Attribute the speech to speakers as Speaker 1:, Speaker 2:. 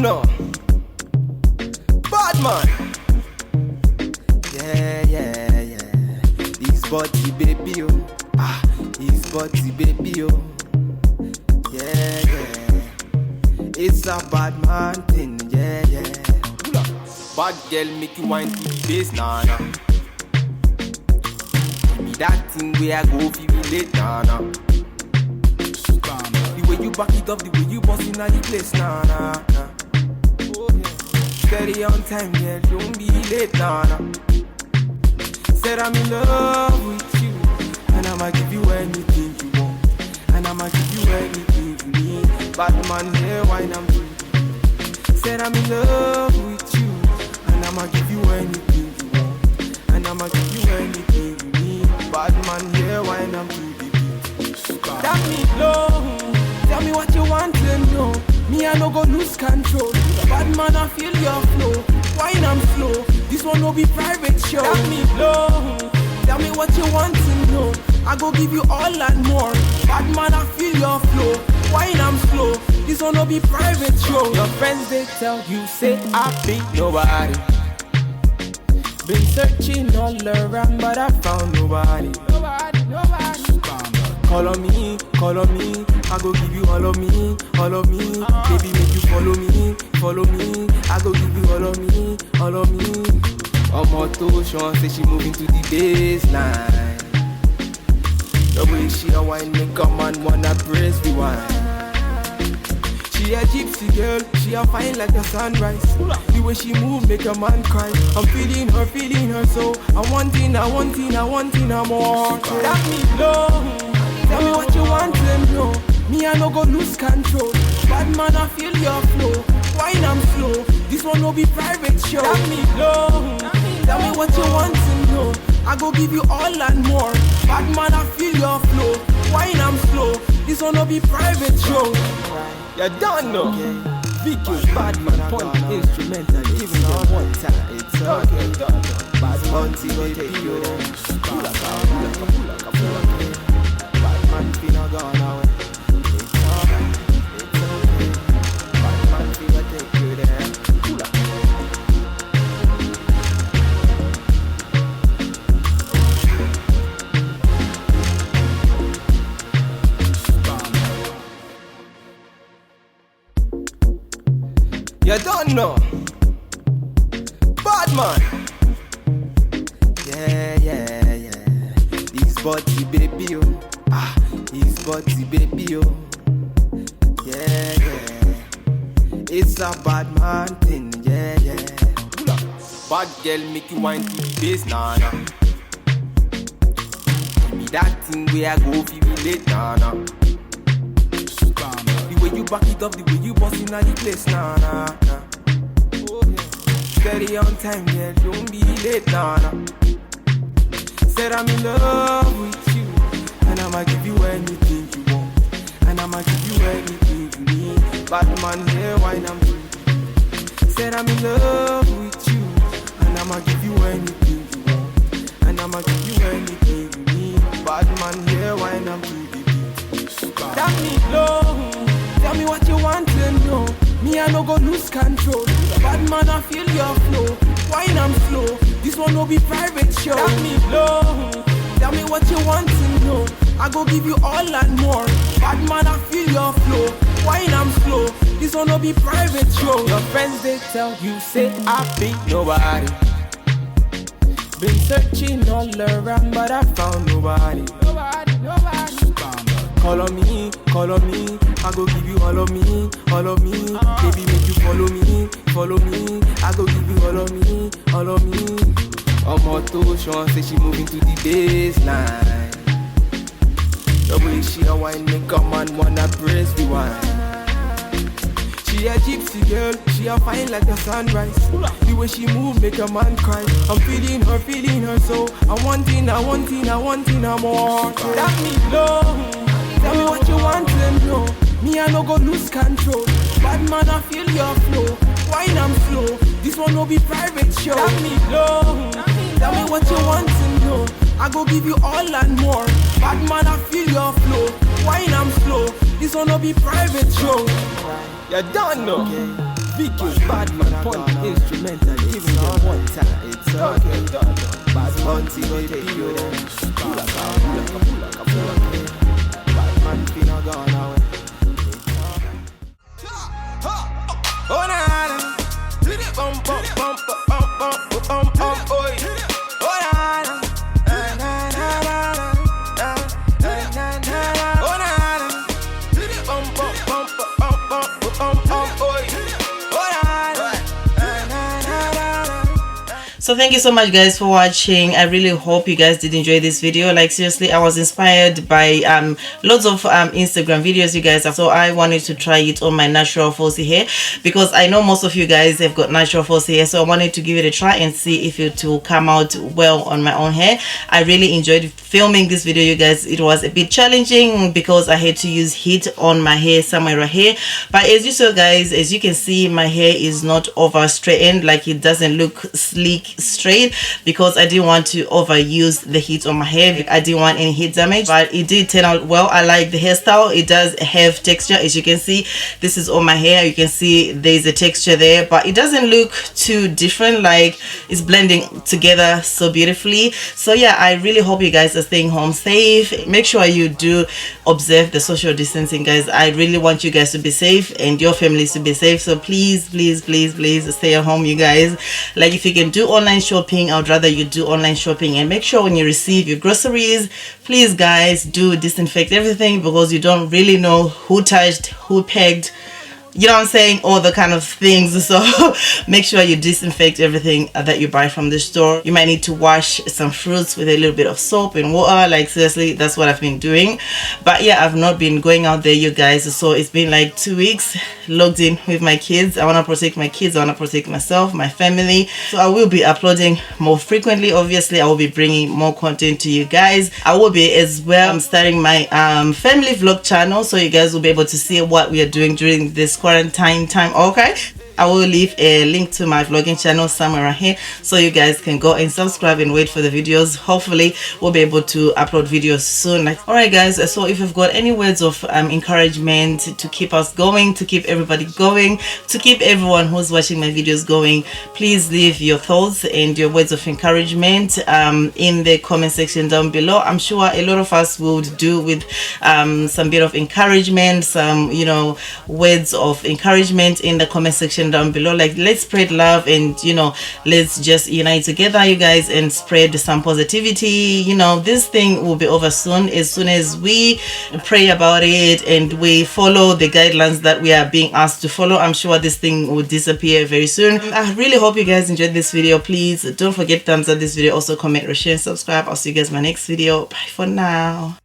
Speaker 1: don't know. Bad man. Yeah. His body baby, oh. His body baby, oh. Yeah. It's a bad man thing, yeah. Bad girl make you wine to the bass, nah. Give me that thing where I go feel relate, nah. The way you back it up, the way you bust in the place, nah. Steady on time, yeah, don't be late, nah. Said I'm in love with you, and I'ma give you anything you want, and I'ma give you anything you need. Bad man, here, wine I'm doing. Said I'm in love with you, and I'ma give you anything you want, and I'ma give you anything you need. Bad man, here, wine I'm doing. That me low, tell me what you want to know. Me I no go lose control. Bad man I feel your flow. Wine I'm slow. This one no be private show. That me low, tell me what you want to know. I go give you all and more. Bad man I feel your flow. Wine I'm slow. This one no be private show. Your friends they tell you say I be nobody. Been searching all around but I found nobody. Nobody. Call on me, I go give you all of me. Baby, make you follow me. I go give you all of me. Omoto Sean say she moving to the baseline. The way she a wine make a man wanna praise the wine. She a gypsy girl, she a fine like the sunrise. The way she move make a man cry. I'm feeling her so I want it more. That me low. Tell me what you want to know. Me I no go lose control. Bad man I feel your flow. Wine I'm slow. This one no be private show. Tell me low. Tell me what you want to know. I go give you all and more. Bad man I feel your flow. Wine I'm slow. This one no be private show. You don't know. Vicky, bad man, point instrumental. Even your one time. It's okay. Bad man, go take you there. Pull up. Man finna gone away. It's alright, it's okay. Bad man finna take you there. Pull up. You don't know. Bad man. Yeah. This body baby, oh. His body baby, oh. Yeah. It's a bad man thing, yeah. Bad girl make you wine to the bass, nah. Give me that thing where I go feel relate, nah. The way you back it up, the way you bust in the place, nah. Steady on time, yeah, don't be late, nah. Said I'm in love with you, and I'ma give you anything you want, and I'ma give you anything you need. Bad man, here, wine I'm doing. Said I'm in love with you, and I'ma give you anything you want, and I'ma give you anything you need. Bad man, here, wine I'm doing. That me low, tell me what you want to know. Me I no go lose control. Bad man I feel your flow. Wine I'm slow. This one no be private show. That me low, tell me what you want to know. I go give you all and more. Bad man I feel your flow. Wine I'm slow. This one no be private show. Your friends they tell you say I be nobody. Been searching all around but I found nobody. Call on me, I go give you all of me. Baby, make you follow me. I go give you all of me. Omoto Sean say she moving to the baseline. The way she a wine make a man wanna praise the wine. She a gypsy girl, she a fine like the sunrise. The way she move make a man cry. I'm feeling her so I want it more. That me low. Tell me what you want to know. Me I no go lose control. Bad man I feel your flow. Wine I'm slow. This one no be private show. Tell me low. Tell me what you want to know. I go give you all and more. Bad man I feel your flow. Wine I'm slow. This one no be private show. You don't know. Vicky, bad man, point instrumental, giving them one time. It's okay, bad man, take you there. Pull up. Bad man, finna gone away. Oh na na, bum bum bum bum bum bum bum boy. Oh na na, na na na na na na na. Oh na na, bum bum bum bum bum bum bum boy.
Speaker 2: So thank you so much guys for watching. I really hope you guys did enjoy this video. Like seriously, I was inspired by lots of Instagram videos you guys have, so I wanted to try it on my natural falsy hair because I know most of you guys have got natural falsy hair, so I wanted to give it a try and see if it will come out well on my own hair. I really enjoyed filming this video you guys. It was a bit challenging because I had to use heat on my hair somewhere right here, but as you saw guys, as you can see, my hair is not over straightened, like it doesn't look sleek straight because I didn't want to overuse the heat on my hair. I didn't want any heat damage, but it did turn out well. I like the hairstyle. It does have texture. As you can see, this is on my hair. You can see there's a texture there, but it doesn't look too different. Like it's blending together so beautifully. So yeah, I really hope you guys are staying home safe. Make sure you do observe the social distancing guys. I really want you guys to be safe and your families to be safe, so please stay at home you guys. Like if you can do online shopping, I would rather you do online shopping, and make sure when you receive your groceries, please guys do disinfect everything because you don't really know who touched, who pegged, you know what I'm saying, all the kind of things. So make sure you disinfect everything that you buy from the store. You might need to wash some fruits with a little bit of soap and water. Like seriously, that's what I've been doing. But yeah, I've not been going out there you guys, so it's been like 2 weeks logged in with my kids. I want to protect my kids, I want to protect myself, my family, so I will be uploading more frequently. Obviously I will be bringing more content to you guys. I will be as well, I'm starting my family vlog channel, so you guys will be able to see what we are doing during this quarantine time. Okay, I will leave a link to my vlogging channel somewhere right here so you guys can go and subscribe and wait for the videos. Hopefully we'll be able to upload videos soon. Like, all right guys, so if you've got any words of encouragement to keep us going, to keep everybody going, to keep everyone who's watching my videos going, please leave your thoughts and your words of encouragement in the comment section down below. I'm sure a lot of us would do with some bit of encouragement, some, you know, words of encouragement in the comment section down below. Like, let's spread love and, you know, let's just unite together you guys and spread some positivity. You know, this thing will be over soon as we pray about it and we follow the guidelines that we are being asked to follow. I'm sure this thing will disappear very soon. I really hope you guys enjoyed this video. Please don't forget thumbs up this video, also comment, share and subscribe. I'll see you guys in my next video. Bye for now.